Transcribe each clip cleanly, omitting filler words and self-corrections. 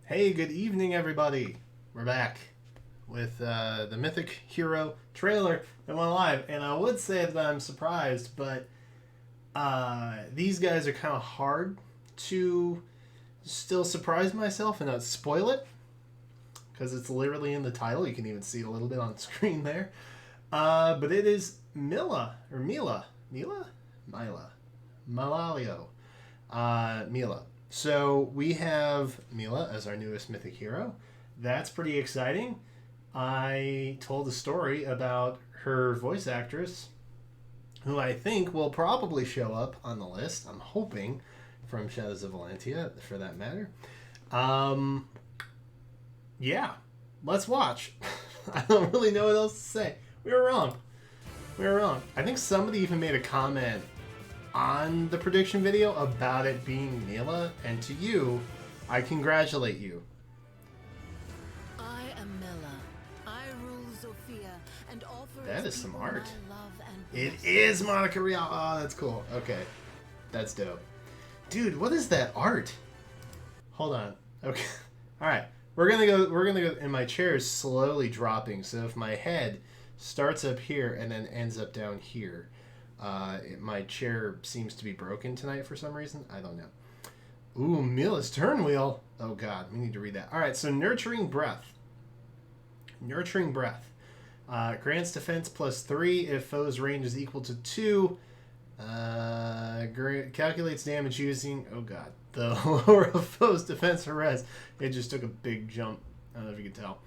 Hey, good evening, everybody. We're back with the Mythic Hero trailer that went live, and I would say that I'm surprised, but these guys are kind of hard to still surprise myself and not spoil it because it's literally in the title. You can even see it a little bit on screen there. But it is Mila or Mila, Malalio, Mila. So we have Mila as our newest mythic hero. That's pretty exciting. I told a story about her voice actress, who I think will probably show up on the list. I'm hoping, from Shadows of Valentia, for that matter. Um, yeah, let's watch. I don't really know what else to say. We were wrong. I think somebody even made a comment on the prediction video about it being Mila, and to you, I congratulate you. I am Mila. I rule Zofia and offer That is some art. my love and It blessing. is Monica Rial. Oh, that's cool. Okay, that's dope, dude. What is that art? Hold on. Okay, all right. We're gonna go. And my chair is slowly dropping. So if my head starts up here and then ends up down here, my chair seems to be broken tonight for some reason. I don't know. Ooh, Mila's turn wheel. Oh god, we need to read that. All right, so nurturing breath. Nurturing breath grants defense +3 if foe's range is equal to 2. Calculates damage using, oh god, the lower of foe's defense for res. It just took a big jump. I don't know if you can tell.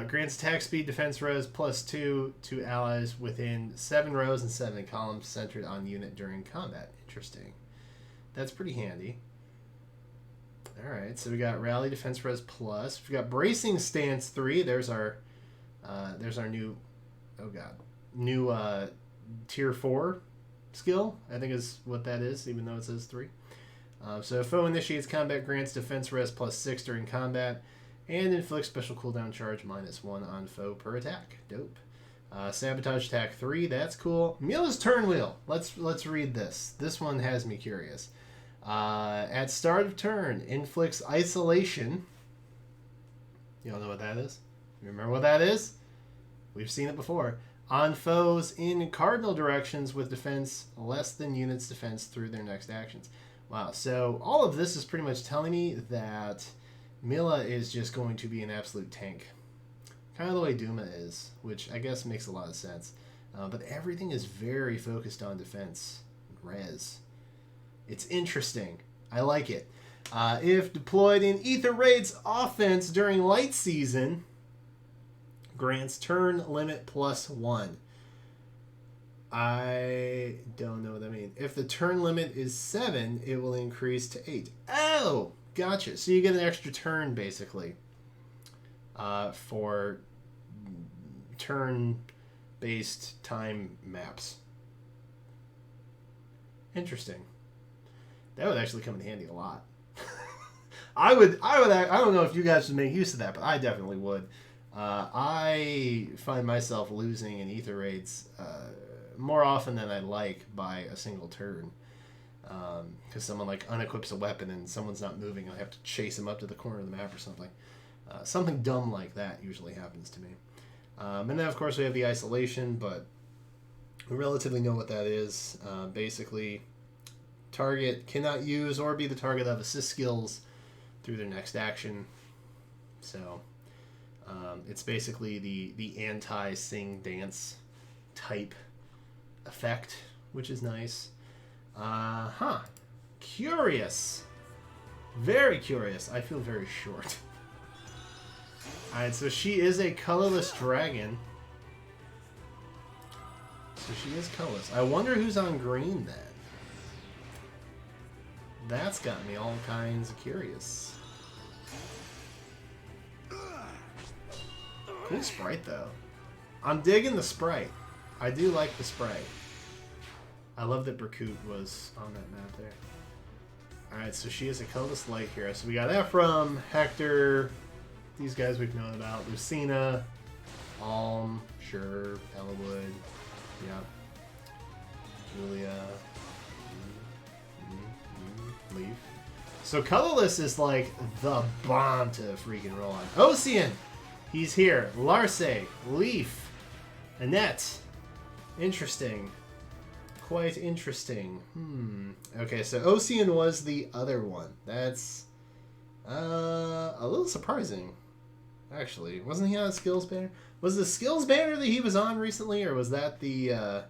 Grants attack speed, defense res +2 to allies within 7 rows and 7 columns centered on unit during combat. Interesting. That's pretty handy. Alright, so we got rally defense res plus. We got bracing stance 3. There's our new, oh god, new tier 4 skill, I think is what that is, even though it says 3. So if foe initiates combat, grants defense res +6 during combat, and inflicts special cooldown charge -1 on foe per attack. Dope. Sabotage attack 3. That's cool. Mila's turn wheel. Let's read this. This one has me curious. At start of turn, inflicts isolation. You don't know what that is? You remember what that is? We've seen it before. On foes in cardinal directions with defense less than unit's defense through their next actions. Wow. So all of this is pretty much telling me that Mila is just going to be an absolute tank. Kind of the way Duma is, which I guess makes a lot of sense. But everything is very focused on defense. Res. It's interesting. I like it. If deployed in Ether Raid's offense during light season, grants turn limit +1. I don't know what that means. If the turn limit is 7, it will increase to 8. Oh! Gotcha. So you get an extra turn, basically, for turn-based time maps. Interesting. That would actually come in handy a lot. I don't know if you guys would make use of that, but I definitely would. I find myself losing in Ether Raids more often than I'd like by a single turn. Because someone like unequips a weapon and someone's not moving, I have to chase them up to the corner of the map or something. Something dumb like that usually happens to me. And then of course we have the isolation, but we relatively know what that is. Basically, target cannot use or be the target of assist skills through their next action. So it's basically the anti-sing dance type effect, which is nice. Curious. Very curious. I feel very short. Alright, so she is a colorless dragon. So she is colorless. I wonder who's on green then. That's got me all kinds of curious. Cool sprite though. I'm digging the sprite. I do like the sprite. I love that Berkut was on that map there. Alright, so she is a colorless light hero. So we got that from Hector. These guys we've known about. Lucina, Alm, sure, Ellawood, yeah. Julia, Leaf. So colorless is like the bomb to freaking roll on. Ocean, he's here. Larce, Leaf, Annette. Interesting. Quite interesting. Okay, so Ocean was the other one. That's a little surprising, actually. Wasn't he on a skills banner? Was the skills banner that he was on recently, or was that the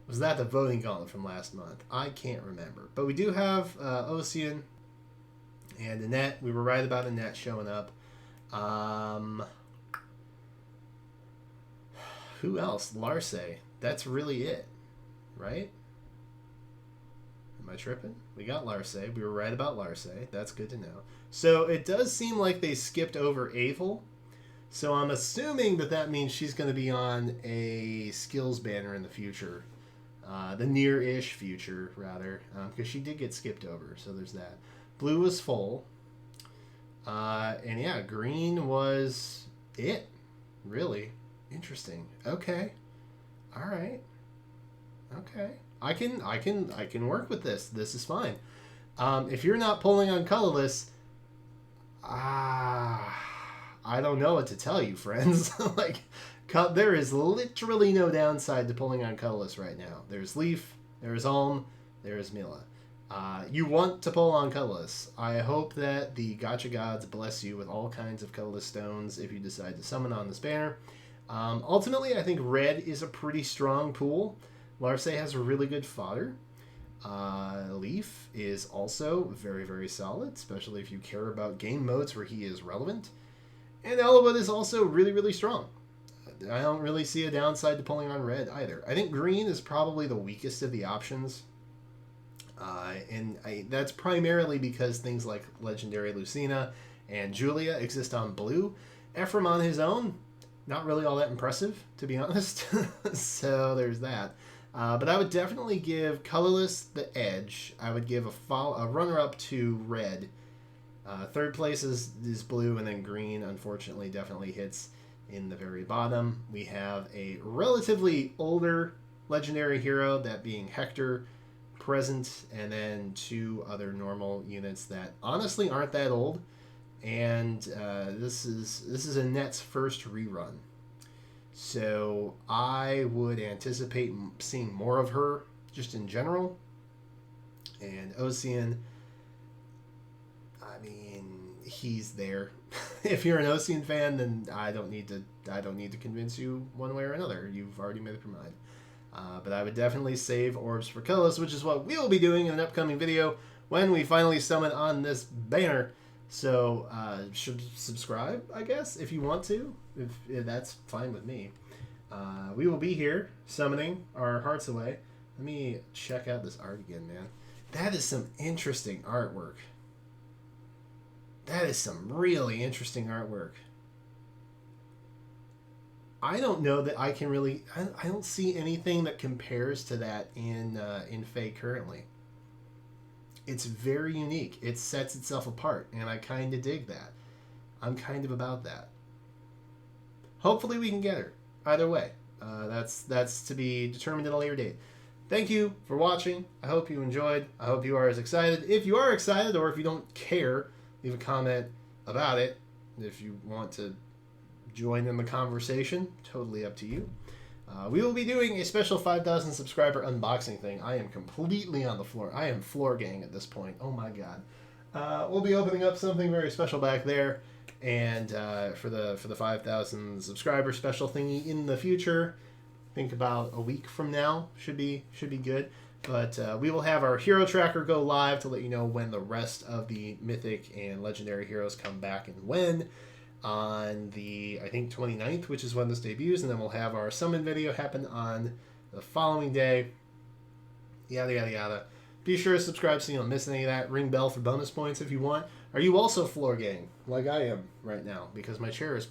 voting gauntlet from last month? I can't remember. But we do have Ocean and Annette. We were right about Annette showing up. Who else? Larce. That's really it, right? Am I tripping? We got Larce. We were right about Larce. That's good to know. So it does seem like they skipped over Avel. So I'm assuming that means she's going to be on a skills banner in the future. The near-ish future, rather. Because she did get skipped over. So there's that. Blue was full. And yeah, green was it. Really. Interesting. Okay. All right. Okay. I can work with this. This is fine. If you're not pulling on colorless, I don't know what to tell you, friends. Like, there is literally no downside to pulling on colorless right now. There's Leaf, there's Ulm, there's Mila. You want to pull on colorless. I hope that the Gacha gods bless you with all kinds of colorless stones if you decide to summon on this banner. Ultimately, I think red is a pretty strong pool. Larce has a really good fodder. Leaf is also very, very solid, especially if you care about game modes where he is relevant. And Eliwood is also really, really strong. I don't really see a downside to pulling on red either. I think green is probably the weakest of the options. That's primarily because things like Legendary Lucina and Julia exist on blue. Ephraim on his own, not really all that impressive, to be honest. So there's that. But I would definitely give colorless the edge. I would give a runner-up to red. Third place is blue, and then green, unfortunately, definitely hits in the very bottom. We have a relatively older legendary hero, that being Hector, present, and then two other normal units that honestly aren't that old. And this is Annette's first rerun. So I would anticipate seeing more of her just in general. And Ocean, I mean, he's there. If you're an Ocean fan, then I don't need to convince you one way or another. You've already made up your mind. But I would definitely save orbs for colorless, which is what we'll be doing in an upcoming video when we finally summon on this banner. So should subscribe, I guess, if you want to. If that's fine with me. We will be here summoning our hearts away. Let me check out this art again, man. That is some interesting artwork. That is some really interesting artwork. I don't know that I can really... I don't see anything that compares to that in FEH currently. It's very unique. It sets itself apart, and I kind of dig that. I'm kind of about that. Hopefully we can get her. Either way. That's to be determined at a later date. Thank you for watching. I hope you enjoyed. I hope you are as excited. If you are excited, or if you don't care, leave a comment about it. If you want to join in the conversation, totally up to you. We will be doing a special 5,000 subscriber unboxing thing. I am completely on the floor. I am floor gang at this point. Oh my god. We'll be opening up something very special back there, and for the 5,000 subscriber special thingy in the future, think about a week from now should be good. But we will have our hero tracker go live to let you know when the rest of the mythic and legendary heroes come back and when. On the, I think, 29th, which is when this debuts, and then we'll have our summon video happen on the following day. Yada, yada, yada. Be sure to subscribe so you don't miss any of that. Ring bell for bonus points if you want. Are you also floor gang, like I am right now? Because my chair is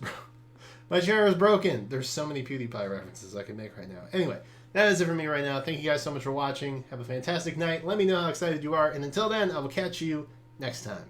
my chair is broken. There's so many PewDiePie references I can make right now. Anyway, that is it for me right now. Thank you guys so much for watching. Have a fantastic night. Let me know how excited you are. And until then, I will catch you next time.